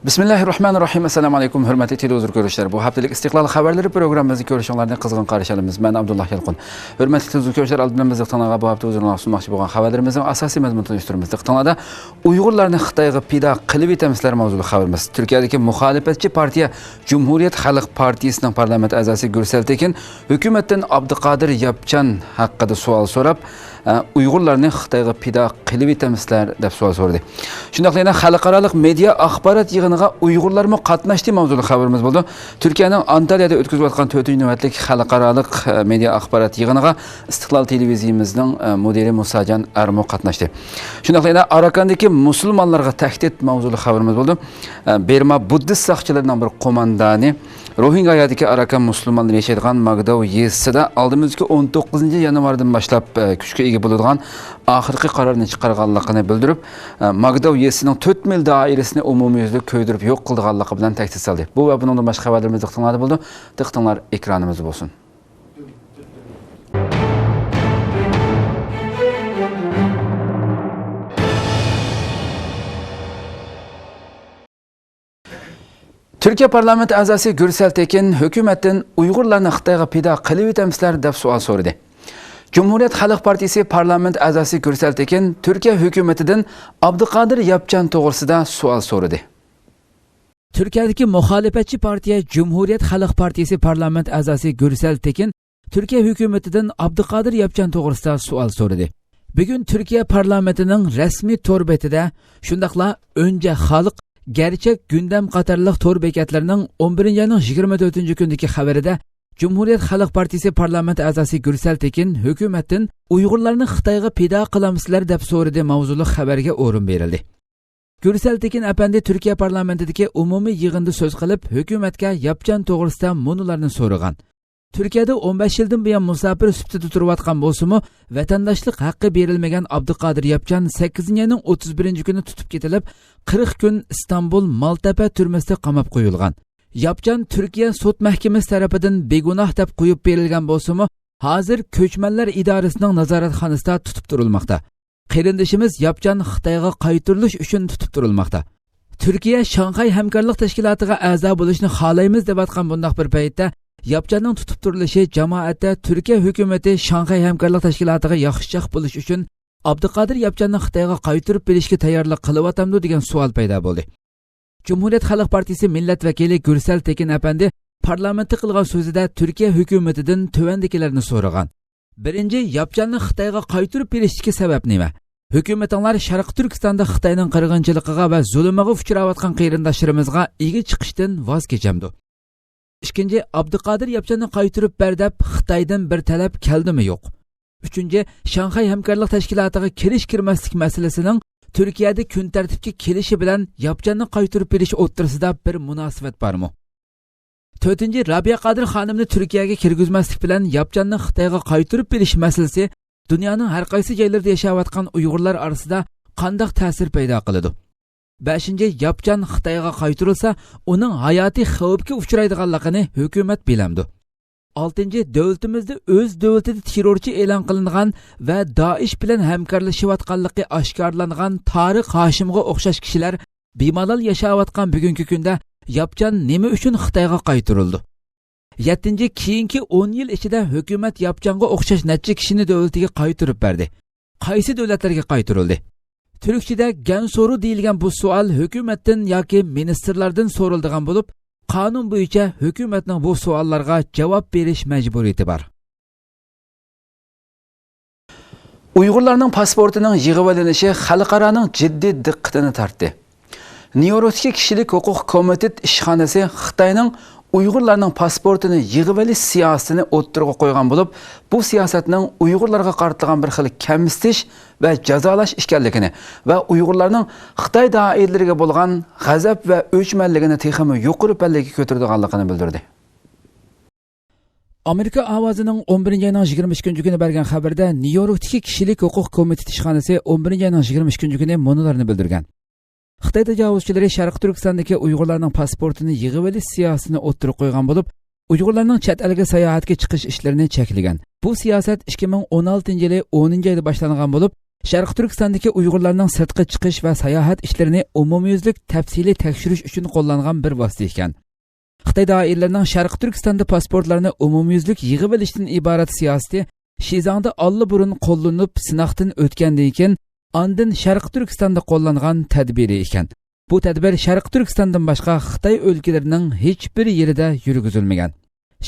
Bismillahirrahmanirrahim. Assalamu alaykum hurmatli televizor ko'ruvchilar. Bu haftalik istiqlol xabarlari programmamizni ko'rishinglarni qizg'in qarshi olamiz. Men Abdullah Yalqin. Hurmatli televizor ko'ruvchilar, oldindan biz iqtinoga bu hafta o'zini sunmoqchi bo'lgan xabarlarimizning asosiy mazmunini tanishtiramiz. Iqtinoda Uyg'urlarni Xitoyga pida qilib etamizlar mavzuli xabarimiz. Turkiyadagi muxolifatchi partiya Cumhuriyet Xalq partiyasining parlament a'zosi Gürsel Tekin hukumatdan Abduqodir Yapchan haqida savol so'rab, Uyg'urlarni Xitoyga pida qilib etamizlar deb savol so'radi. Shundaqla yana xalqaro media axborot yig'iniga Uyg'urlarmi qatnashdi mavzuli xabarimiz bo'ldi. Turkiyaning Antalyada o'tkazayotgan 4-navbatlik xalqaro media axborot yig'iniga Istiqlol televiziyamizning mudiri Musajan Armo qatnashdi. Shundaqla yana Arakandagi musulmonlarga tahdid mavzuli xabarimiz bo'ldi. Berma buddist saqchilarining bir qo'mondoni Rohingayadagi Arakan musulmonlar yashaydigan Magdao yezisida oldimizgi 19 yanvardan boshlab kuchga ega bo'ladigan oxirgi qarorni chiqarganligini bildirib, Magdao yezisining 4 mil doirasini umumiyuzlik ko'ydirib yo'q qilganligi bilan tahdid soldi. Bu va buningdan boshqa xabarlarimiz diqqatingizda bo'ldi. Diqqatinglar ekranimizda bo'lsin. Türkiye parlament a'zosi Gürsel Tekin hukumatdan Uyg'urlarni Xitoyga pida qilib etamizlar deb savol so'radi. Cumhuriyet Xalq partiyasi parlament a'zosi Gürsel Tekin Türkiye hukumatidan Abduqodir Yapchan to'g'risida savol so'radi. Turkiyadagi muxolifatchi partiya Cumhuriyet Xalq partiyasi parlament a'zosi Gürsel Tekin Türkiye hukumatidan Abduqodir Yapchan to'g'risida savol so'radi. Bugun Türkiye parlamentining rasmiy to'r betida shundaqla Önce Xalq Gerçek gündem qatarlıq tor bekatlarining 11-yanın 24 kundagi xabarida Cumhuriyet Xalq partiyasi parlament a'zosi Gürsel Tekin hukumatdan Uyg'urlarni Xitoyga pida qilamizlar deb so'radi mavzuli xabarga o'rin berildi. Gürsel Tekin apandi Turkiya parlamentidagi umumiy yig'inda so'z qilib, hukumatga Yapchan to'g'risida munolarni so'ragan. Turkiyada 15 yildan buyon musafir sifatida turayotgan bo'lsa-mu, vatandaşlık haqqi berilmagan Abduqodir Yapchan 8-yanın 31 kuni tutib ketilib, 40 kun İstanbul Maltepe turmasida qamab qo'yilgan. Yapchan Turkiya sud mahkamasi tarafidan begunoh deb qo'yib berilgan bo'lsa-mu, hozir ko'chmanlar idorasining nazoratxonasida tutib turilmoqda. Qarindishimiz Yapchan Xitoyga qaytirilish uchun tutib turilmoqda. Turkiya Shanxay hamkorlik tashkilotiga a'zo bo'lishni xohlaymiz deb aytgan bunday bir paytda Yapcanning tutib turilishi jamoatda Turkiya hukumati Shanxay hamkorlik tashkilotiga yaxshiroq bo'lish uchun Abduqodir Yapchanni Xitoyga qaytirib berishga tayyorlik qilyapti degan savol paydo bo'ldi. Cumhuriyet Xalq partiyasi millat vakili Gürsel Tekin apandi parlamentda qilgan so'zida Turkiya hukumatidan tuvandikilarni so'ragan. Birinchi, Yapchanni Xitoyga qaytirib berishga sabab nima? Hukumatlar Sharq Turkistonda Xitoyning qirg'inchiligiga va zulmiga uchrayotgan qarindoshlarimizga ega chiqishdan voz kechamdi. İkinci, Abduqodir Yapchanni qaytirib ber deb Xitoydan bir talab keldimi yo'q. Üçüncü, Shanxay hamkorlik tashkilotiga kirish-kirmaslik masalasining Turkiyada kun tartibga kelishi bilan Yapchanni qaytirib berish o'rtasida bir munosabat bormi? To'rtinchi, Rabiya Qodir xonimni Turkiyaga kirgizmaslik bilan Yapchanni Xitoyga qaytirib berish masalasi dunyoning har qaysi joylarida yashayotgan Uyg'urlar orasida qanday ta'sir paydo qiladi? 5. Yapchan Xitoyga qaytirilsa, uning hayoti xavfga uchraydiganligini hukumat bilamdi. 6. Davlatimizda o'z davlatida terrorchi e'lon qilingan va Daesh bilan hamkorlashayotganligi oshkorlangan Tariq Hoshimga o'xshash kishilar bemalol yashayotgan bugungi kunda Yapchan nima uchun Xitoyga qaytirildi? 7. Keyingi 10 yil ichida hukumat Yapchanga o'xshash necha kishini davlatiga qaytirib berdi. Qaysi davlatlarga qaytirildi? Türkçede gen soru deyilgen bu sual hükümetten yoki ministerlardan so'rildigan bo'lib, qonun bo'yicha hukumatning bu savollarga javob berish majburiyati bor. Uyg'urlarning pasportining yig'ib olinishi xalqaroning jiddiy diqqatini tortdi. Nyu-Yorkdagi kishilik huquq komiteti ishxonasi Xitoyning Uyg'urlarning pasportini yig'ib olish siyosatini o'ttirg'a qo'ygan bo'lib, bu siyosatning Uyg'urlarga qaratilgan bir xil kamsitish va jazolash ekanligini va Uyg'urlarning Xitoy doiralariga bo'lgan g'azab va o'chmanligini texmi yuqori pallaga ko'targanligini bildirdi. Amerika ovozining 11-yanvar 22 kuni bergan xabarda Nyu-Yorkdagi kishilik huquq komiteti ishxonasi 11-yanvar 22 kuni munolarni bildirgan. Xitoy tajovuzchilari Sharq Turkistondagi Uyg'urlarning pasportini yig'ib olish siyosatini o'ttirib qo'ygan bo'lib, Uyg'urlarning chet elga sayohatga chiqish ishlarini cheklagan. Bu siyosat 2016 yili 10 oyda boshlangan bo'lib, Sharq Turkistondagi Uyg'urlarning sirtqi chiqish va sayohat ishlarini umumyuzlik tafsiliy tekshirish uchun qo'llangan bir vosita ekan. Xitoy doiralarining Sharq Turkistonda pasportlarni umumyuzlik yig'ib olishdan iborat siyosati Shizangda allaburun qo'llanib sinoqdan o'tgandan keyin andin Sharq Turkistonda qo'llangan tadbiri ekan. Bu tadbir Sharq Turkistondan boshqa Xitoy o'lkalarining hech bir yerida yurgizilmagan.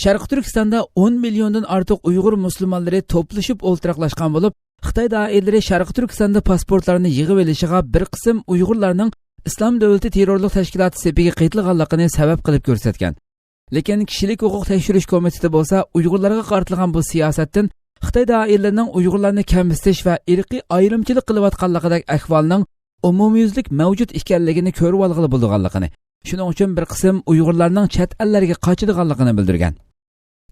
Sharq Turkistonda 10 milliondan ortiq Uyg'ur musulmonlari to'plashib o'ltiraqlashgan bo'lib, Xitoy doiralari Sharq Turkistonda pasportlarni yig'ib olishiga bir qism Uyg'urlarning Islom davlati terrorlik tashkiloti sepiga qaytilganligini sabab qilib ko'rsatgan. Lekin kishilik huquq tekshirish komiteti bo'lsa, Uyg'urlarga qartilgan bu siyosatdan Xitoy doiralarining Uyg'urlarni kamsitish va irqiy ayrimchilik qilayotganligidek ahvolning umumyuzlik mavjud ekanligini ko'rib olg'ili bo'lganligini, shuning uchun bir qism Uyg'urlarning chet ellarga qochadiganligini bildirgan.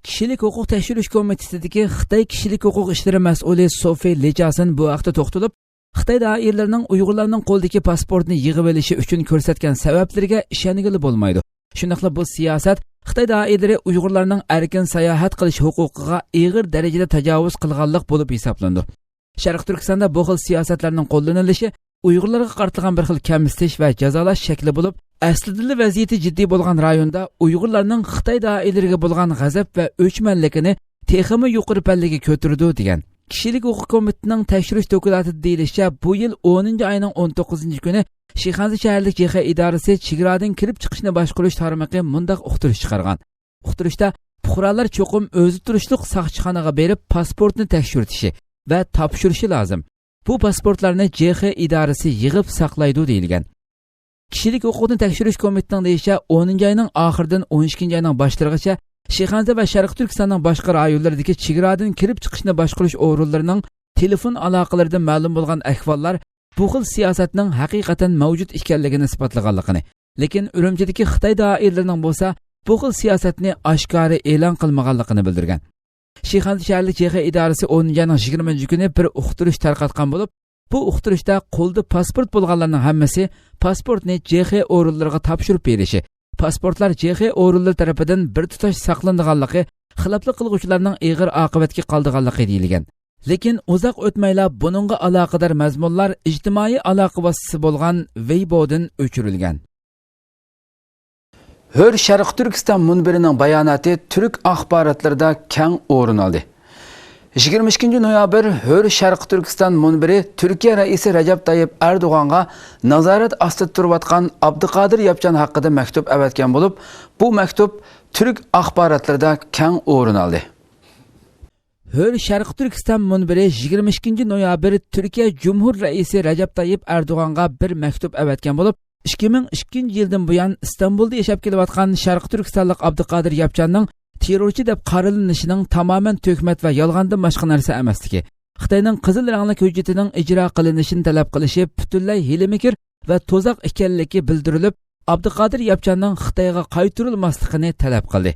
Kishilik huquq tekshirish komitesidagi Xitoy kishilik huquq ishlari mas'uli Sofi Lejasin bu haqda to'xtalib, Xitoy doiralarining Uyg'urlarning qo'ldagi pasportni yig'ib olishi uchun ko'rsatgan sabablarga ishongili bo'lmaydi. Shundaqla bu siyosat Xitoy doiralari Uyg'urlarning erkin sayohat qilish huquqiga og'ir darajada tajovuz qilganlik bo'lib hisoblandi. Sharq Turkistonda bu xil siyosatlarning qo'llanilishi Uyg'urlarga qartilgan bir xil kamsitish va jazolash shakli bo'lib, aslida vaziyati jiddiy bo'lgan rayonda Uyg'urlarning Xitoy doiralariga bo'lgan g'azab va o'chmanligini texmi yuqori pallaga ko'tardi degan. Kishilik huquq komitetining tekshirish dokumentida deyilishicha, bu yil 10 oyning 19-kuni Shixanzi shaharlik JX idorasi chegaradan kirib chiqishni boshqarish tarmoqi mundaq uqtirish chiqargan. Uqtirishda fuqarolar cho'qim o'zi turishliq soqchixonaga berib pasportni tekshirtishi va topshirishi lozim. Bu pasportlarni JX idorasi yig'ib saqlaydi deyilgan. Kishilik huquqni tekshirish komitetining deyishicha, 10 oyning oxiridan 12 oyning boshlarigacha Shixanzi va Sharq Turkistonning boshqa rayonlaridagi chegaradan kirib chiqishni boshqarish o'rinlarining telefon aloqalaridan ma'lum bo'lgan ahvollar bu xil siyosatning haqiqatan mavjud ekanligini isbotlaganligini, lekin Urumchidagi Xitoy doiralarining bo'lsa, bu xil siyosatni oshkora e'lon qilmaganligini bildirgan. Shixanzi shaharlik JX idorasi 10-20 bir uqtirish tarqatgan bo'lib, bu uqtirishda qo'lda pasport bo'lganlarning hammasi pasportni JX o'rinlariga topshirib berishi, pasportlar JX o'rinlari tarafidan bir tutash saqlanganligi, xiloflik qilguvchilarning og'ir oqibatga qoldiganligi deyilgan. Lekin uzoq o'tmayla buningga aloqador mazmunlar ijtimoiy aloqa vositasi bo'lgan Weibo'dan o'chirilgan. Hör Sharq Turkiston munbirining bayonoti Türk axborotlarida keng o'rin oldi. 22 noyabr Hör Sharq Turkiston munbiri Turkiya raisi Rajab Tayyip Erdo'g'onga nazorat ostida turayotgan Abduqodir Yapjan haqida maktub avatgan bo'lib, bu maktub Türk axborotlarida keng o'rin oldi. Hör Sharq Turkiston munbiri 22 noyabr Turkiya Cumhur raisi Rajab Tayyip Erdo'g'onga bir maktub avatgan bo'lib, 2002 yildan buyon Istanbulda yashab kelayotgan Sharq Turkistonlik Abduqodir Yapjanning terrorchi deb qaralinishining tamoman to'kmat va yolg'ondan boshqa narsa emasligi, Xitoyning qizil rangli hujjatining ijro qilinishini talab qilishi butunlay hilimikir va to'zoq ekanligi bildirilib, Abduqodir Yapjanning Xitoyga qaytarilmasligini talab qildi.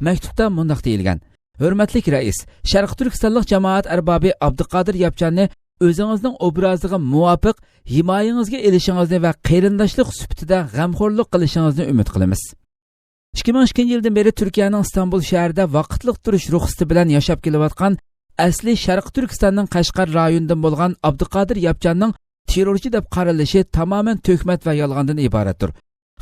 Maktubda mundaq deyilgan: Hurmatli rais, Sharq Turkistonlik jamoat arbobi Abduqodir Yapjanni o'zingizning obraziga muvofiq himoyangizga elishingizni va qarindoshlik sifatida g'amxo'rlik qilishingizni umid qilamiz. 2002 yildan beri Turkiyaning Istanbul shahrida vaqtliq turish ruxsati bilan yashab kelayotgan asli Sharq Turkistonning Qashqar rayonidan bo'lgan Abduqodir Yapjanning terrorchi deb qaralishi tamoman to'kmat va yolg'ondan iboratdir.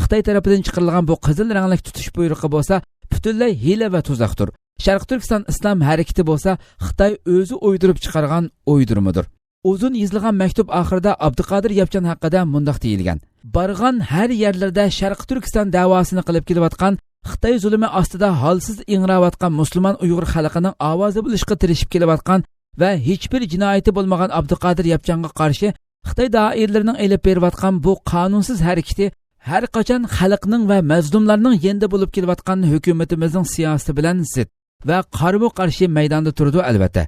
Xitoy tarafidan chiqarilgan bu qizil rangli tutish buyrug'i bo'lsa, butunlay hiyla va tuzoqdir. Sharq Turkiston islom harakati bo'lsa, Xitoy o'zi o'ydirib chiqargan o'ydirmadir. Uzun yozilgan maktub oxirida Abduqodir Yapjan haqida mundaq deyilgan: Bargan har yerlarda Sharq Turkiston da'vosini qilib kelayotgan, Xitoy zulmi ostida holsiz ingrayotgan musulmon Uyg'ur xalqining ovozi bo'lishga tirishib kelayotgan va hech bir jinoyati bo'lmagan Abduqodir Yapjanga qarshi Xitoy doiralarining elib berayotgan bu qonunsiz harakati har qachon xalqning va mazlumlarning yenda bo'lib kelayotgan hukumatimizning siyosati bilan zid va qarama-qarshi maydonda turdi albatta.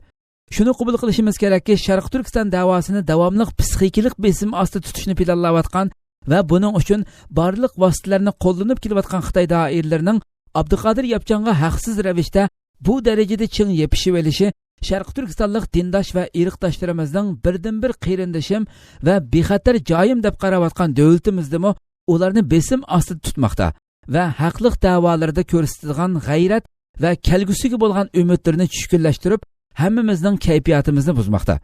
Shuni qabul qilishimiz kerakki, Sharq Turkiston da'vosini davomli psixikalik besim ostida tutishni planlayotgan va buning uchun barliq vositalarni qo'llanib kelayotgan Xitoy doiralarining Abduqodir Yapjanga haqsiz ravishda bu darajada ching yepishib olishi Sharq Turkistonlik dindosh va irqdoshlarimizning birdan-bir qarindishim va bexatar joyim deb qarayotgan davlatimizdimi ularni besim ostida tutmoqda va haqliq da'volarda ko'rsatilgan g'ayrat va kelgusiga bo'lgan umidlarni tushkunlashtirib, hammamizning kayfiyatimizni buzmoqda.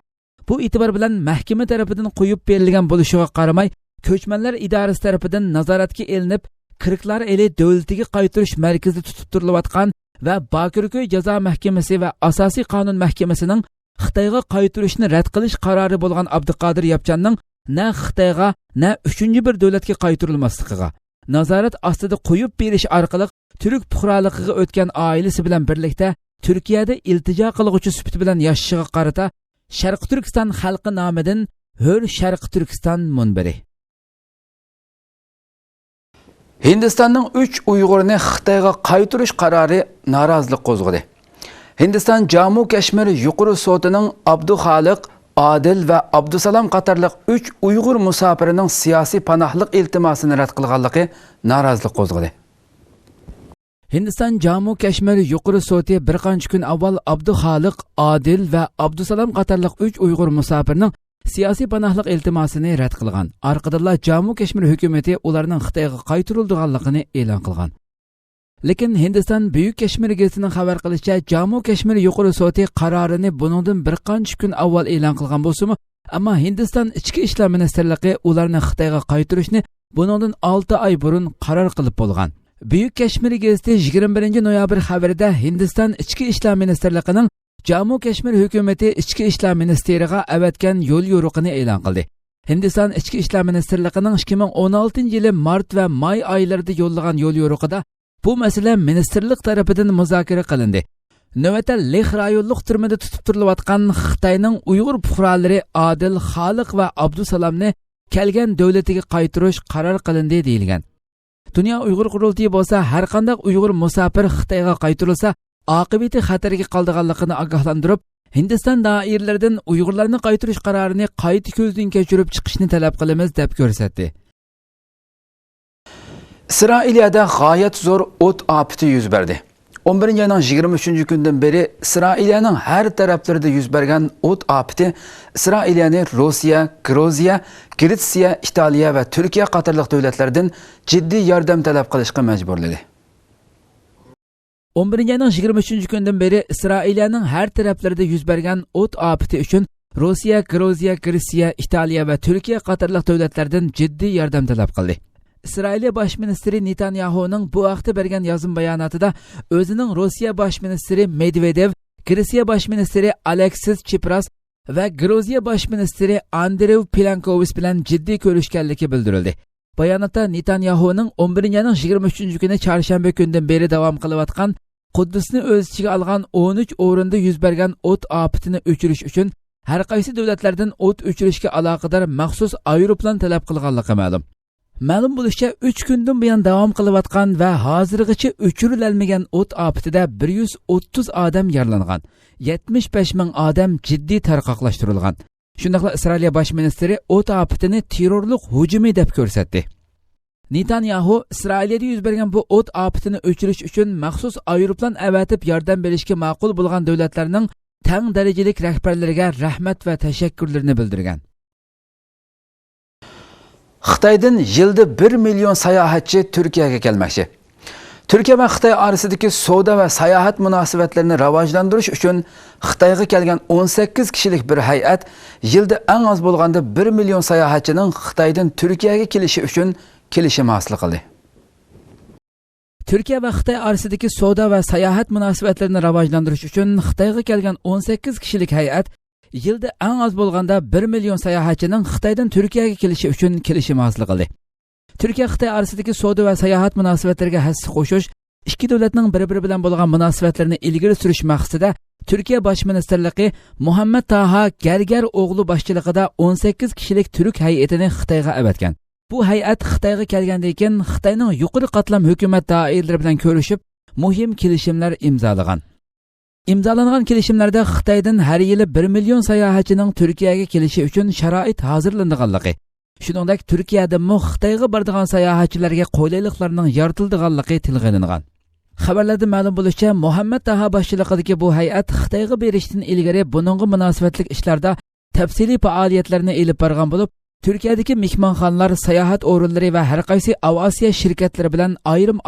Bu e'tibor bilan mahkama tarafidan qo'yib berilgan bo'lishiga qaramay, ko'chmanlar idorasi tarafidan nazoratga elinib, Kırıklar eli davlatiga qaytarish markazida tutib turilayotgan va Bakirköy jazo mahkamasi va asosiy qonun mahkamasining Xitoyga qaytarishni rad qilish qarori bo'lgan Abduqodir Yapchanning na Xitoyga, na uchinchi bir davlatga qaytarilmasligiga, nazorat ostida qo'yib berish orqali Türk fuqaroligiga o'tgan oilasi bilan birlikda Turkiyada iltijo qilguvchi sifati bilan yashashiga qarata Sharq Turkiston xalqi nomidan Hur Sharq Turkiston munbiri. Hindistonning 3 Uyg'urni Xitoyga qaytarish qarori norozilik qo'zg'adi. Hindiston Jammu Kashmir yuqori sotining Abduxoliq, Adil va Abdusalom qatorliq 3 Uyg'ur musofirining siyosiy panohlik iltimosini rad qilganligi norozilik qo'zg'adi. Hindiston Jammu Kashmir yuqori soti bir qancha kun avval Abduxoliq, Adil va Abdusalom qatorliq 3 Uyg'ur musofirining siyosiy panohlik iltimosini rad qilgan. Orqadan Jammu Kashmir hukumati ularning Xitoyga qaytarilganligini e'lon qilgan. Lekin Hindiston Buyuk Kashmir gazetining xabar qilishicha, Jammu Kashmir yuqori soti qarorini buningdan bir qancha kun avval e'lon qilgan bo'lsa-mu, ammo Hindiston ichki ishlar ministrligi ularni Xitoyga qaytarishni buningdan 6 oy burun qaror qilib bo'lgan. Buyuk Kashmir gazeti 21 noyabr xabarida Hindiston ichki ishlar ministrligining Jammu Kashmir hukumati ichki ishlar ministeriga avatgan yo'l yo'riqini e'lon qildi. Hindiston ichki ishlar ministrligining 2016-yili mart va may oylarida yo'llagan yo'l yo'riqida bu masala ministerlik tarafidan muzokara qilindi. Navbatda Leh rayonlik turmada tutib turilayotgan Xitoyning Uyg'ur fuqarolari Adil, Xoliq va Abdusalomni kelgan davlatiga qaytarish qaror qilindi deyilgan. Dunyo Uyg'ur qurultiyi bo'lsa, har qanday Uyg'ur musofir Xitoyga qaytarilsa, aqibati xatarga qoldiganligini ogohlantirib, Hindiston doiralaridan Uyg'urlarni qaytarish qarorini qayta ko'zdan kechirib chiqishni talab qilamiz deb ko'rsatdi. İsrailiyada g'oyat zo'r o't ofati yuz berdi. 11-ayning 23-kundan beri İsrailiyaning har taraflarida yuz bergan o't ofati İsrailiyani Rossiya, Gruziya, Gretsiya, Italiya va Turkiya qatorliq davlatlardan jiddiy yordam talab qilishga majburladi. 11-ayning 23-kundan beri İsrailiyaning har taraflarida yuz bergan o't ofati uchun Rossiya, Gruziya, Gretsiya, Italiya va Turkiya qatorliq davlatlardan jiddiy yordam talab qildi. İsrailiya Bosh ministri Netanyahuning bu vaqtda bergan yozim bayonotida o'zining Rossiya Bosh ministri Medvedev, Gretsiya Bosh ministri Aleksis Tsipras va Gruziya Bosh ministri Andrey Plenković bilan jiddiy ko'rishganligi bildirildi. Bayonotda Netanyahuning 11-ayning 23-kuni chorshanba kundan beri davom qilayotgan Quddusni o'z ichiga olgan 13 o'rinda yuz bergan o't ofatini o'chirish uchun har qaysi davlatlardan o't o'chirishga aloqador maxsus aeroplan talab qilganligi ma'lum. Ma'lum bo'lishicha 3 kundan buyon davom qilayotgan va hozirgacha o'chirilmagan o't ofatida 130 odam yaralangan, 75 ming odam jiddiy tarqoqlashtirilgan. Shundaqla Isroil bosh ministri o't ofatini terrorlik hujumi deb ko'rsatdi. Netanyahu Isroilda yuz bergan bu o't ofatini o'chirish uchun maxsus aeroplan avatib yordam berishga ma'qul bo'lgan davlatlarning tang darajalik rahbarlariga rahmat va tashakkurlarni bildirgan. Xitoydan yilda 1 million sayohatchi Turkiyaga kelmoqchi. Turkiya va Xitoy orasidagi savdo va sayohat munosabatlarini rivojlantirish uchun Xitoyga kelgan 18 kishilik bir hay'at yilda eng oz bo'lganda 1 million sayohatchining Xitoydan Turkiyaga kelishi uchun kelishim hosil qildi. Turkiya va Xitoy orasidagi savdo va sayohat munosabatlarini rivojlantirish uchun Xitoyga kelgan 18 kishilik hay'at yilda eng oz bo'lganda 1 million sayohatchining Xitoydan Turkiyaga kelishi uchun kelishim hosil qildi. Turkiya Xitoy orasidagi savdo va sayohat munosabatlariga hissa qo'shish, ikki davlatning bir-biri bilan bo'lgan munosabatlarni ilgari surish maqsadida Turkiya bosh ministrligi Muhammad Taha Gargar o'g'li boshchiligida 18 kishilik turk hay'atini Xitoyga avatgan. Bu hay'at Xitoyga kelgandan keyin Xitoyning yuqori qatlam hukumat doiralari bilan ko'rishib, muhim kelishimlar imzolagan. İmzalangan kelishimlarda Xitoydan har yili 1 million sayohatchining Turkiyaga kelishi uchun sharoit hozirlanganligi, shuningdek Turkiyadan Xitoyga boradigan sayohatchilarga qulayliklarning yaratilganligi tilga olingan. Xabarlarda ma'lum bo'lishicha, Muhammad Taha boshchiligidagi bu hay'at Xitoyga berishdan ilgari buningga munosabatli ishlarda tafsiliy faoliyatlarni olib borgan bo'lib, Turkiyadagi mehmonxonalar, sayohat o'rinlari va har qaysi Avasiya shirkatlari bilan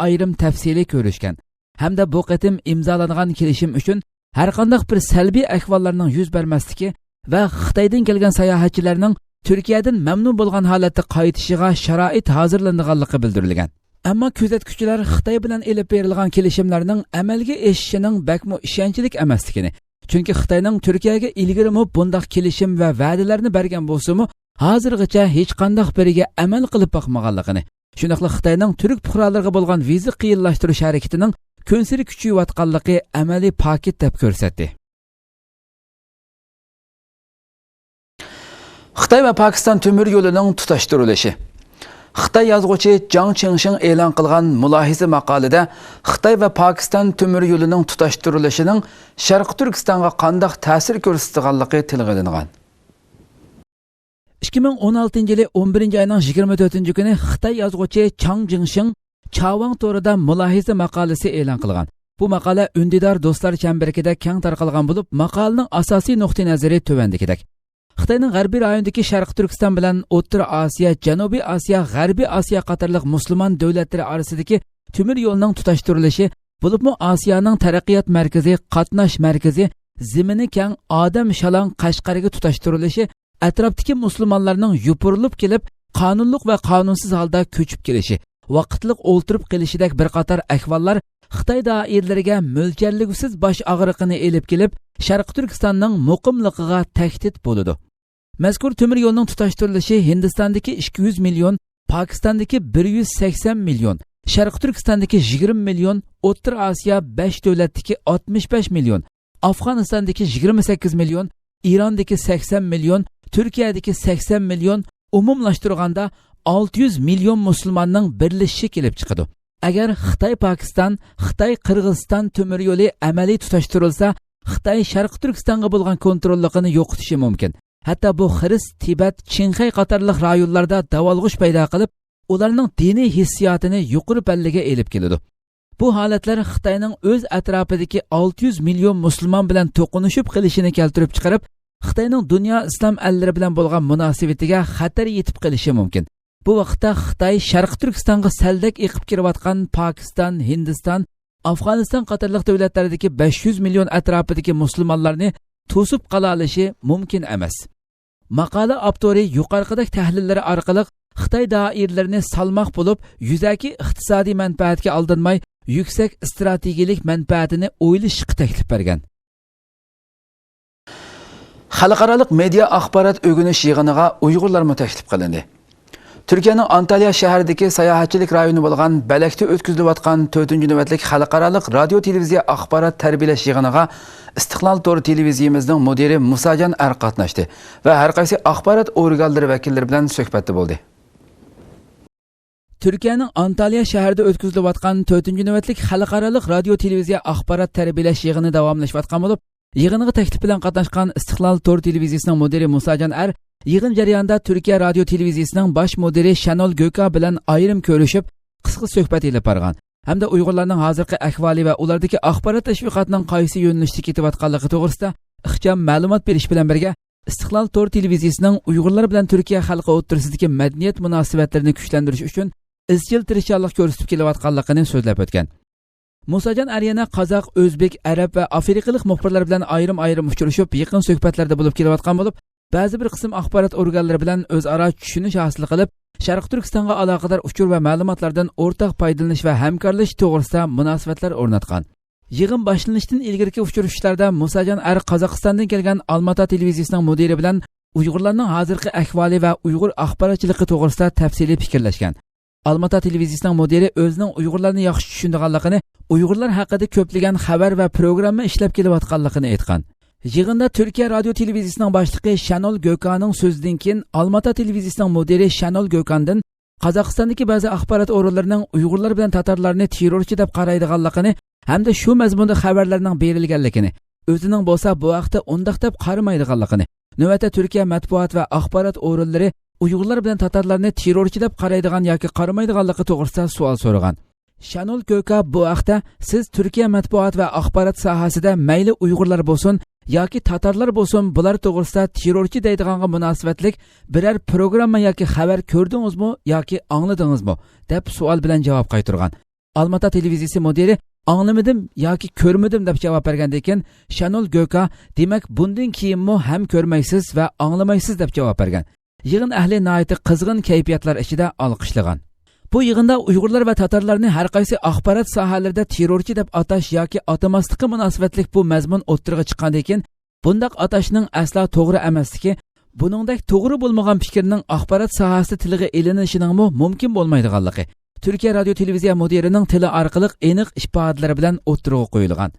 ayrim tafsiliy ko'rishgan. Hamda bu qatim imzolangan kelishim uchun har qanday bir salbiy ahvollarning yuz bermasligi va Xitoydan kelgan sayohatchilarning Turkiyadan mamnun bo'lgan holatda qaytishiga sharoit hozirlanganligi bildirilgan. Ammo kuzatuvchilar Xitoy bilan elib berilgan kelishimlarning amalga oshishining bakmo ishonchlik emasligini, chunki Xitoyning Turkiyaga ilgirimi bunday kelishim va va'dalarni bergan bo'lsa-mu, hozirgacha hech qanday biriga amal qilib boqmaganligini, shuningdek Xitoyning turk fuqarolariga bo'lgan viza qiyinlashtirish harakatining ko'nsiri kuchayotganligi amaliy paket deb ko'rsatdi. Xitoy va Pokiston temir yo'lining tutashtirilishi. Xitoy yozuvchi Zhang Qingxin e'lon qilgan mulohiza maqolada Xitoy va Pokiston temir yo'lining tutashtirilishining Sharq Turkistonga qanday ta'sir ko'rsatganligi tilga olingan. 2016 yılı 11 ayının 24 günü Xitay yazğıcı Zhang Qingxin Chawang to'rida mulohiza maqolasi e'lon qilgan. Bu maqola undidor do'stlar chambarida keng tarqalgan bo'lib, maqolaning asosiy nuqtai nazari tövandagidek. Xitoyning g'arbiy rayonidagi Sharq Turkiston bilan O'rta Osiyo, Janubiy Osiyo, G'arbiy Osiyo qatorliq musulmon davlatlari orasidagi temir yo'lning tutashtirilishi, bo'libmi Osiyoning taraqqiyot markazi, qatnash markazi, zimini keng odam shalon Qashqarga tutashtirilishi, atrofdagi musulmonlarning yupurilib kelib, qonunliq va qonunsiz holda ko'chib kelishi, vaqtliq o'ltirib qilishidek bir qator ahvollar Xitoy doiralariga mo'ljalligisiz bosh og'riqini elib kelib, Sharq Turkistonning muqimligiga tahdid bo'ladi. Mazkur temir yo'lning tutashtirilishi Hindistondagi 200 million, Pokistondagi 180 million, Sharq Turkistondagi 20 million, O'rta Osiyo 5 davlatdagi 65 million, Afg'onistondagi 28 million, Irondagi 80 million, Turkiyadagi 80 million, umumlashtirganda 600 million musulmonning birlashishi kelib chiqadi. Agar Xitoy-Pokiston, Xitoy-Qirg'iziston temir yo'li amaliy tutashtirilsa, Xitoy Sharq Turkistonga bo'lgan kontrolligini yo'qotishi mumkin. Hatto bu Xiris, Tibet, Qinxay qatorliq rayonlarda davolg'ish paydo qilib, ularning diniy hissiyotini yuqori pallaga elib keladi. Bu holatlar Xitoyning o'z atrofidagi 600 million musulmon bilan to'qinishib qilishini keltirib chiqarib, Xitoyning dunyo islom allari bilan bo'lgan munosabatiga xatar yetib qilishi mumkin. Bu vaqtda Xitoy Sharq Turkistonga saldak eqib kirayotgan Pokiston, Hindiston, Afg'oniston qatorliq davlatlardagi 500 million atrofidagi musulmonlarni to'sib qola olishi mumkin emas. Maqola avtori yuqoridagi tahlillari orqali Xitoy doiralarini salmoq bo'lib, yuzaki iqtisodiy manfaatga aldanmay, yuksak strategik manfaatini o'ylashga taklif bergan. Xalqaro media axborot o'rganish yig'iniga Uyg'urlar taklif qilindi. Turkiyaning Antalya shahridagi sayohatchilik rayoni bo'lgan Balakda o'tkazilayotgan 4-navbatlik xalqaro radio televiziya axborot tarbiyalash yig'iniga Istiqlol to'g'ri televiziyamizning mudiri Musajon Ar qatnashdi va har qaysi axborot organlari vakillari bilan suhbatda bo'ldi. Turkiyaning Antalya shahrida o'tkazilayotgan 4-navbatlik xalqaro radio televiziya axborot tarbiyalash yig'ini davomlashayotgan bo'lib, yig'inga taklif bilan qatnashgan Istiqlol to'g'ri televiziyasining mudiri Musajon Ar yig'in jarayonida Turkiya radio televiziyasining bosh mudiri Shanol Göka bilan ayrim ko'rishib, qisqa suhbat elib borgan. Hamda Uyg'urlarning hozirgi ahvoli va ulardagi axborot tashviqotining qaysi yo'nalishda ketayotganligi to'g'risida ixcham ma'lumot berish bilan birga Istiqlol to'g'ri televiziyasining Uyg'urlar bilan Turkiya xalqi o'rtasidagi madaniyat munosabatlarini kuchlantirish uchun izchil tirishchilik ko'rsatib kelayotganligini so'zlab o'tgan. Musajon Aryana qozoq, o'zbek, arab va afrikalik muxbirlar bilan ayrim uchrashib, yaqin suhbatlarda bo'lib kelayotgan bo'lib, ba'zi bir qism axborot organlari bilan o'zaro tushunish hosil qilib, Sharq Turkistonga aloqador uchur va ma'lumotlardan o'rtaq foydalanish va hamkorlash to'g'risida munosabatlar o'rnatgan. Yig'in boshlanishidan ilgari uchrashuvlarda Musajon Ar Qozog'istondan kelgan Almaty televiziyasining mudiri bilan Uyg'urlarning hozirgi ahvoli va Uyg'ur axborotchiligi to'g'risida tafsiliy fikrlashgan. Almaty televiziyasining mudiri o'zining Uyg'urlarni yaxshi tushunganligini, Uyg'urlar haqida ko'plagan xabar va programma ishlab kelayotganligini aytgan. Yig'inda Turkiya radio televiziyasining boshlig'i Shanol Gökaning so'zidan keyin Almaty televiziyasining mudiri Shanol Gökandan Qozog'istondagi ba'zi axborot organlarining Uyg'urlar bilan tatarlarni terrorchi deb qaraydiganligini hamda shu mazmunda xabarlarning berilganligini, o'zining bo'lsa bu vaqtda undaq deb qaramaydiganligini, navbatda Turkiya matbuot va axborot organlari Uyg'urlar bilan tatarlarni terrorchi deb qaraydigan yoki qaramaydiganligi to'g'risida savol so'ragan. Shanol Göka bu vaqtda siz Turkiya matbuot va axborot sohasida mayli Uyg'urlar bo'lsin yoki tatarlar bo'lsin, bular to'g'risida terrorchi deydiganga munosabatlik biror programma yoki xabar ko'rdingizmi yoki angladingizmi deb savol bilan javob qaytargan. Almaty televiziyasi mudiri anglamadim yoki ko'rmadim deb javob bergandan keyin Shanul Göka demak bundan keyinmi ham ko'rmaysiz va anglamaysiz deb javob bergan. Yig'in ahli nihoyatda qizg'in kayfiyatlar ichida olqishlagan. Bu yig'inda Uyg'urlar va Tatarlarni har qaysi axborot sohalarida terrorchi deb atash yoki atamaslikka munosabatlik bu mazmun o'ttirg'a chiqqandan keyin bundaq atashning aslo to'g'ri emasligi, buningdek to'g'ri bo'lmagan fikrning axborot sohasida tilga elinishining mumkin bo'lmaydiganligi Türkiye Radyo Televiziya mudirining tili orqali aniq ifodalari bilan o'ttirg'a qo'yilgan.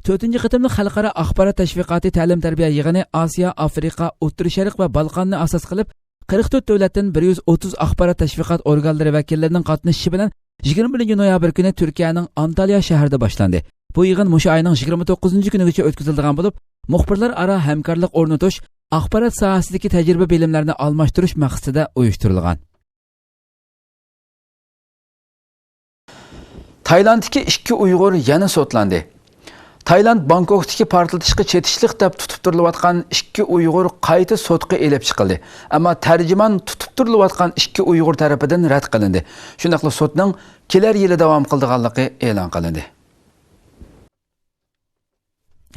4-qitimli xalqaro axborot tashviqoti ta'lim-tarbiya yig'ini Osiyo, Afrika, O'rta Sharq va Balqonni asos qilib 44 davlatdan 130 axborot tashviqot organlari vakillarining qatnashishi bilan 21 noyabr kuni Turkiyaning Antalya shahrida boshlandi. Bu yig'in mushu oyning 29-kunigacha o'tkaziladigan bo'lib, muxbirlar aro hamkorlik o'rnatish, axborot sohasidagi tajriba bilimlarini almashtirish maqsadida uyushtirilgan. Taylanddagi 2 Uyg'ur yana sotlandi. Tayland Bangkokdagi portlatishga chetishlik deb tutib turilayotgan 2 Uyg'ur qayta sotga elib chiqildi. Ammo tarjimon tutib turilayotgan 2 Uyg'ur tarafidan rad qilindi. Shundaqla sotning kelar yili davom qildiganligi e'lon qilindi.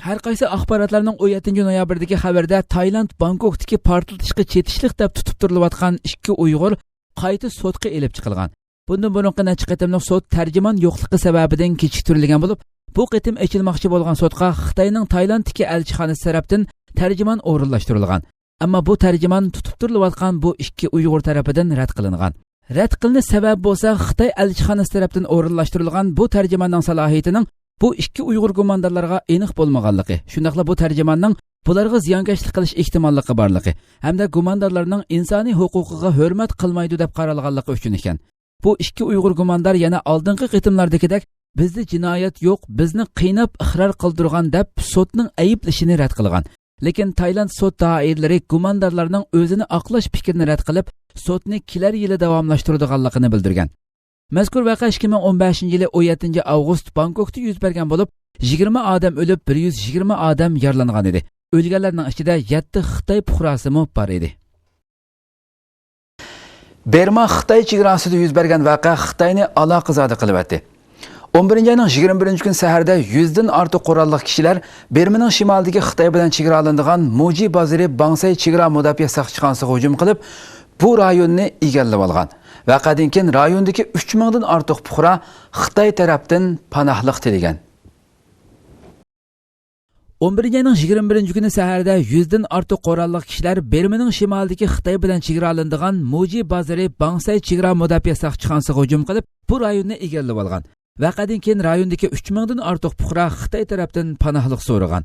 Har qaysi axborotlarning 17 noyabrdagi xabarda Tayland Bangkokdagi portlatishga chetishlik deb tutib turilayotgan 2 Uyg'ur qayta sotga elib chiqilgan. Bundan burungi necha qitimliq sot tarjimon yo'qligi sababidan kechiktirilgan bo'lib, bu qitim ochilmoqchi bo'lgan sotga Xitoyning Taylanddagi elchixonasi tarafdan tarjimon o'rinlashtirilgan. Ammo bu tarjimon tutib turilayotgan bu 2 Uyg'ur tarafidan rad qilingan. Rad qilinish sababi bo'lsa Xitoy elchixonasi tarafdan o'rinlashtirilgan bu tarjimonning salohiyatining bu 2 Uyg'ur gumondorlarga aniq bo'lmaganligi, shundaqla bu tarjimonning bularga ziyonkashlik qilish ehtimolligi borligi hamda gumondorlarning insoniy huquqiga hurmat qilmaydi deb qaralganligi uchun ekan. Bu 2 Uyg'ur gumondor yana oldingi qitimlardagidek bizda jinoyat yo'q, bizni qiynab iqror qildirgan deb sotning ayblashini rad qilgan. Lekin Tayland sot doiralari gumondorlarning o'zini oqlash fikrini rad qilib, sotni kelar yili davomlashtiradiganligini bildirgan. Mazkur voqea 2015-yili 17 avgust Bangkokda yuz bergan bo'lib, 20 odam o'lib, 120 odam yaralangan edi. O'lganlarning ichida 7 Xitoy fuqarosi bor edi. Berma Xitoy chegarasida yuz bergan voqea Xitoyni aloqazada qilib o'tdi. 11-ayning 21 kun saharda 100 dan ortiq qurolli kishilar Bermaning shimolidagi Xitoy bilan chegaralanadigan Moji bozori Bangsay chegara mudofaa saqchixonasiga hujum qilib, bu rayonni egallab olgan. Voqeadan keyin rayondagi 3000 dan ortiq fuqaro Xitoy tarafdan panohlik tilagan. 11-ayning 21 kuni saharda 100 dan ortiq qurolli kishilar Bermaning shimolidagi Xitoy bilan chegaralanadigan Moji bozori Bangsay chegara mudofaa saqchixonasiga hujum qilib, bu rayonni egallab olgan. Voqeadan keyin rayondagi 3000 dan ortiq fuqaro Xitoy tarafdan panohlik so'ragan.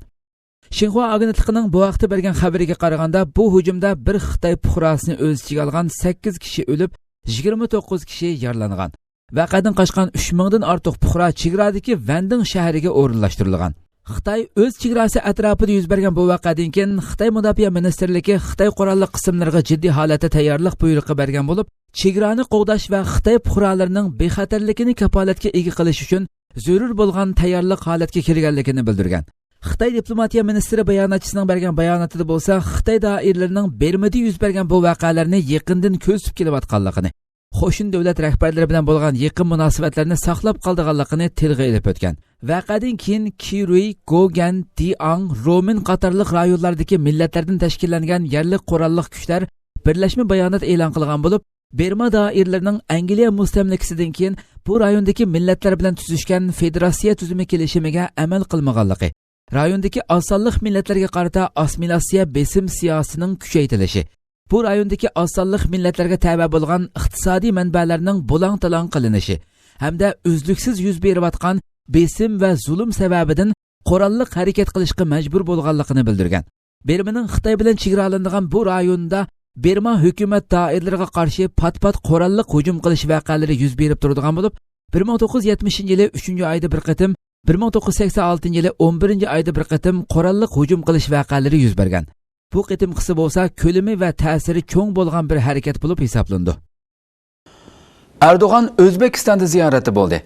Xinhua agentligining bu vaqtda bergan xabariga qaraganda, bu hujumda bir Xitoy fuqarosini o'z ichiga olgan 8 kishi o'lib, 29 kishi yaralangan. Voqeadan qochgan 3000 dan ortiq fuqaro chegaradagi Vanding shahriga o'rinlashtirilgan. Xitoy o'z chegarasi atrofida yuz bergan bu voqeadan keyin Xitoy Mudofaa ministrligi Xitoy qurolli qismlariga jiddiy holatda tayyorlik buyrug'i bergan bo'lib, chegarani qo'g'dash va Xitoy fuqarolarining bexatarligini kafolatga ega qilish uchun zarur bo'lgan tayyorlik holatga kirganligini bildirgan. Xitoy diplomatiya ministri bayonotchisining bergan bayonotida bo'lsa, Xitoy doiralarining Bermada yuz bergan bu voqealarni yaqindan ko'zib kelayotganligini, qo'shin davlat rahbarlari bilan bo'lgan yaqin munosabatlarni saqlab qolganligini tilga ilib o'tgan. Voqeadan keyin Kirui, Gogan, Diang, Romin qatorliq rayonlardagi millatlardan tashkillangan yerlik qurolli kuchlar birlashma bayonot e'lon qilgan bo'lib, Berma doiralarining Angliya mustamlikasidan keyin bu rayondagi millatlar bilan tuzishgan federatsiya tuzumi kelishimiga amal qilmaganligi, rayondagi osonliq millatlarga qarata assimilyatsiya besim siyosatining kuchaytirilishi, bu rayondagi osonliq millatlarga tabe bo'lgan iqtisodiy manbalarning bo'lang-talang qilinishi hamda uzluksiz yuz berayotgan besim va zulm sababidan qurolli harakat qilishga majbur bo'lganligini bildirgan. Bermaning Xitoy bilan chegaralanadigan bu rayonda Berma hukumat doiralariga qarshi pat-pat qurolli hujum qilish voqealari yuz berib turadigan bo'lib, 1970-yili 3-oyda bir qitim, 1986-yili 11-oyda bir qitim qurolli hujum qilish voqealari yuz bergan. Bu qitimqisi bo'lsa, ko'lami va ta'siri cho'ng bo'lgan bir harakat bo'lib hisoblandi. Erdo'g'an O'zbekistonda ziyorati bo'ldi.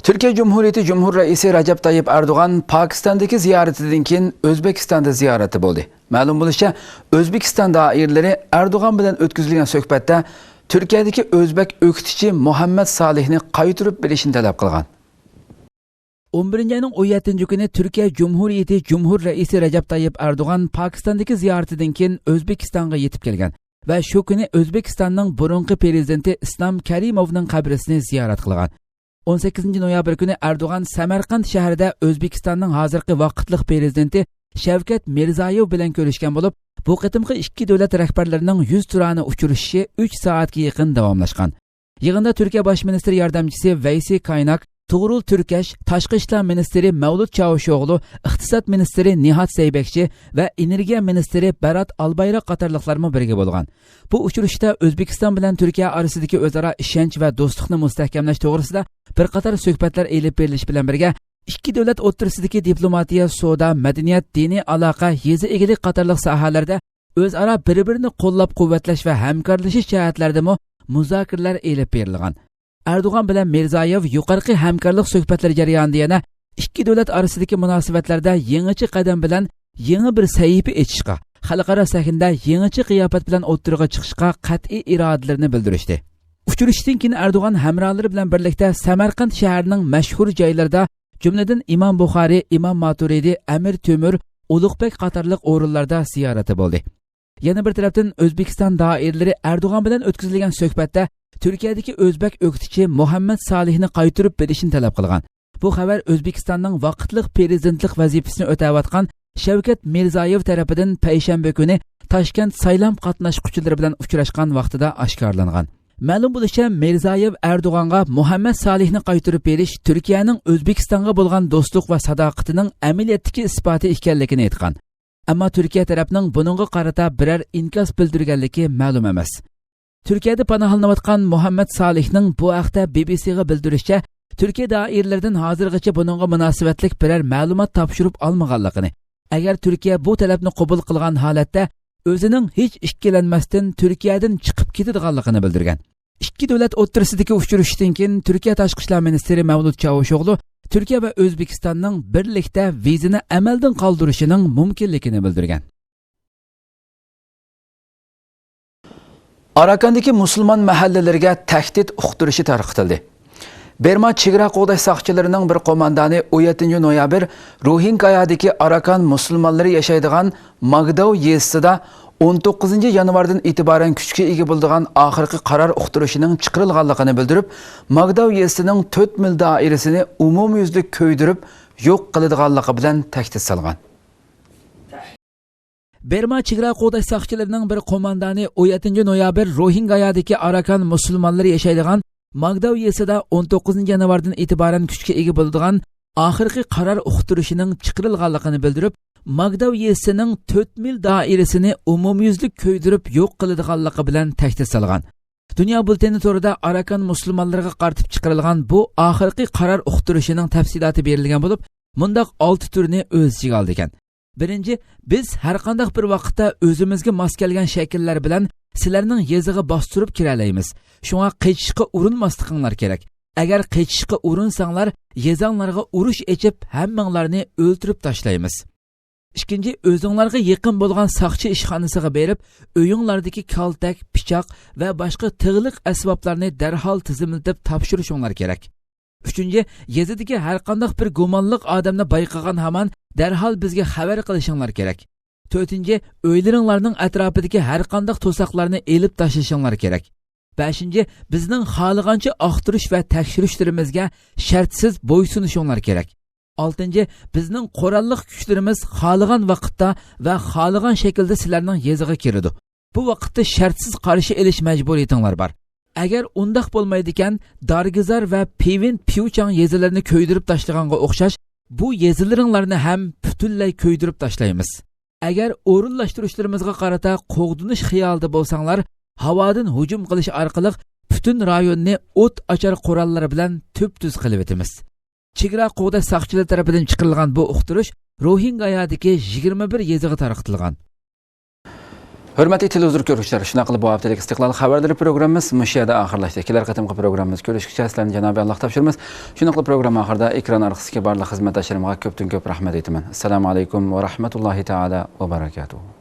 Türkiye Cumhuriyeti Cumhur Reisi Recep Tayyip Erdoğan Pakistan'daki ziyaretinden keyin Özbekistan'da ziyareti bo'ldi. Ma'lum bo'lishicha, O'zbekiston doiralari Erdo'g'an bilan o'tkazilgan suhbatda Turkiyadagi o'zbek o'qituvchi Muhammad Salihni qaytarib berishini talab qilgan. 11 ayning 17 kuni Turkiya Cumhuriyeti Cumhur Raisi Recep Tayyip Erdoğan Pokistondagi ziyoratidan keyin O'zbekistonga yetib kelgan va shu kuni O'zbekistonning burungi prezidenti Islom Karimovning qabrisini ziyorat qilgan. 18 noyabr kuni Erdoğan Samarqand shahrida O'zbekistonning hozirgi vaqtliq prezidenti Shavkat Mirziyoyev bilan ko'rishgan bo'lib, bu qitimqi ikki davlat rahbarlarining 100 turani uchrashishi 3 soatga yaqin davomlashgan. Yig'inda Turkiya bosh ministri yordamchisi Veysi Kaynak, Tuğrul Türkeş, Tashqi ishlar ministri Mavlud Çavuşoğlu, iqtisod ministri Nihat Zeybekçi va energiya ministri Berat Albayrak qatorliqlarmi birga bo'lgan. Bu uchrashuvda O'zbekiston bilan Turkiya orasidagi o'zaro ishonch va do'stlikni mustahkamlash to'g'risida bir qator suhbatlar elib berilish bilan birga ikki davlat o'rtasidagi diplomatiya, savdo, madaniyat, diniy aloqa, yezi egilik qatorliq sohalarda o'zaro bir-birini qo'llab-quvvatlash va hamkorlashish jihatlaridami muzokaralar elib berilgan. Erdoğan bilan Mirziyoyev yuqorqi hamkorlik suhbatlari jarayonida yana ikki davlat orasidagi munosabatlarda yangicha qadam bilan yangi bir sahifa ochishga, xalqaro sahnada yangicha qiyofat bilan o'tirg'a chiqishga qat'iy irodalarini bildirishdi. Uchrashuvdan keyin Erdoğan hamrohlari bilan birlikda Samarqand shahrining mashhur joylarida, jumladan Imom Buxoriy, Imom Maturidi, Amir Temur, Ulug'bek qatorliq o'rinlarda ziyorati bo'ldi. Yana bir tarafdan O'zbekiston doiralari Erdo'g'an bilan o'tkazilgan suhbatda Turkiyadagi o'zbek o'qituvchi Muhammad Salihni qaytarib berishini talab qilgan. Bu xabar O'zbekistonning vaqtliq prezidentlik vazifasini o'tayotgan Shavkat Mirziyoyev tarafidan payshanba kuni Toshkent saylam qatnashuvchilari bilan uchrashgan vaqtida oshkorlangan. Ma'lum bo'lishicha, Mirziyoyev Erdo'g'anga Muhammad Salihni qaytarib berish Turkiyaning O'zbekistonga bo'lgan do'stlik va sadoqatining amaliyotdagi isboti ekanligini aytgan. Ammo Turkiya tarafining buningga qarata biror inkos bildirganligi ma'lum emas. Turkiyada panohlanayotgan Muhammad Salihning bu haqda BBC'ga bildirishicha, Turkiya doiralaridan hozirgacha buningga munosabatlik biror ma'lumot topshirib olmaganligini, agar Turkiya bu talabni qabul qilgan holatda o'zining hech ikkilanmasdan Turkiyadan chiqib ketadiganligini bildirgan. Ikki davlat o'rtasidagi uchrashuvdan keyin Turkiya tashqi ishlar ministri Mavlud Çavuşoğlu Turkiya va O'zbekistonning birlikda vizani amaldan qoldirishining mumkinligini bildirgan. Arakandagi musulmon mahallalariga tahdid uqtirishi tarqatildi. Berma chegara qo'g'dash soqchilarining bir qo'mondoni 17 noyabr Rohingayadagi Arakan musulmonlari yashaydigan Magdav yezisida 19 yanvardan e'tiboran kuchga ega bo'lgan oxirgi qaror uqtirishining chiqarilganligini bildirib, Magdav yezisining 4 mil doirasini umumyuzlik ko'ydirib yo'q qiladiganligi bilan tahdid solgan. Berma chegara qo'g'dash soqchilarining bir qo'mondoni 17 noyabr Rohingayadagi Arakan musulmonlari yashaydigan Magdav yezisida 19 yanvardan e'tiboran kuchga ega bo'lgan oxirgi qaror uqtirishining chiqarilganligini bildirib, Magdav yezisining 4 mil doirasini umumyuzlik ko'ydirib yo'q qiladiganligi bilan tahdid solgan. Dunyo bulteni to'rida Arakan musulmonlariga qartib chiqarilgan bu oxirgi qaror uqtirishining tafsiloti berilgan bo'lib, mundaq 6 turni o'z ichiga oldi ekan. Birinchi, biz har qanday bir vaqtda o'zimizga mos kelgan shakllar bilan sizlarning yeziga bostirib kiralaymiz. Shunga qechishga urinmasliqinglar kerak. Agar qechishga urinsanglar, yezanglarga urush echib, hammanglarni o'ltirib tashlaymiz. Ikkinchi, o'zinglarga yaqin bo'lgan soqchi ishxonasiga berib, o'yinglardagi kaltak, pichoq va boshqa tig'liq asboblarni darhol tizimlatib topshirishinglar kerak. Uchinchi, yezidagi har qanday bir gumonliq odamni bayqagan hamon darhol bizga xabar qilishinglar kerak. To'rtinchi, o'ylaringlarning atrofidagi har qanday to'saqlarni elib tashlashinglar kerak. Beshinchi, bizning xohlagancha oqtirish va tekshirishlarimizga shartsiz bo'ysunishinglar kerak. Oltinchi, bizning qurolli kuchlarimiz xohlagan vaqtda va xohlagan shaklda sizlarning yeziga kiradi. Bu vaqtda shartsiz qarshi elish majburiyatinglar bor. Agar undaq bo'lmaydi ekan, Dargizar va Pevin Piuchang yezilarini ko'ydirib tashlaganga o'xshash, bu yezilaringlarni ham butunlay ko'ydirib tashlaymiz. Agar o'rinlashtirishlarimizga qarata qo'g'dinish xiyolida bo'lsanglar, havodan hujum qilish orqali butun rayonni o't ochar qurollar bilan tub-tuz qilib etamiz. Chegara qo'g'dash soqchilari tomonidan chiqarilgan bu uqtirish Rohingayadagi 21 yeziga tarqatilgan. Hurmatli televizor ko'ruvchilar, shuna qilib bu haftalik Istiqlol xabarlari programmamiz mushayada oxirlashdi. Kelar qatimqi programmamiz ko'rishgacha sizlarni Janobi Alloh topshiramiz. Shuna qilib program oxirida ekran orqasiga barliq xizmatdoshlarimga ko'pdan ko'p rahmat aytaman. Assalomu alaykum va rahmatullohi taala va barakatuh.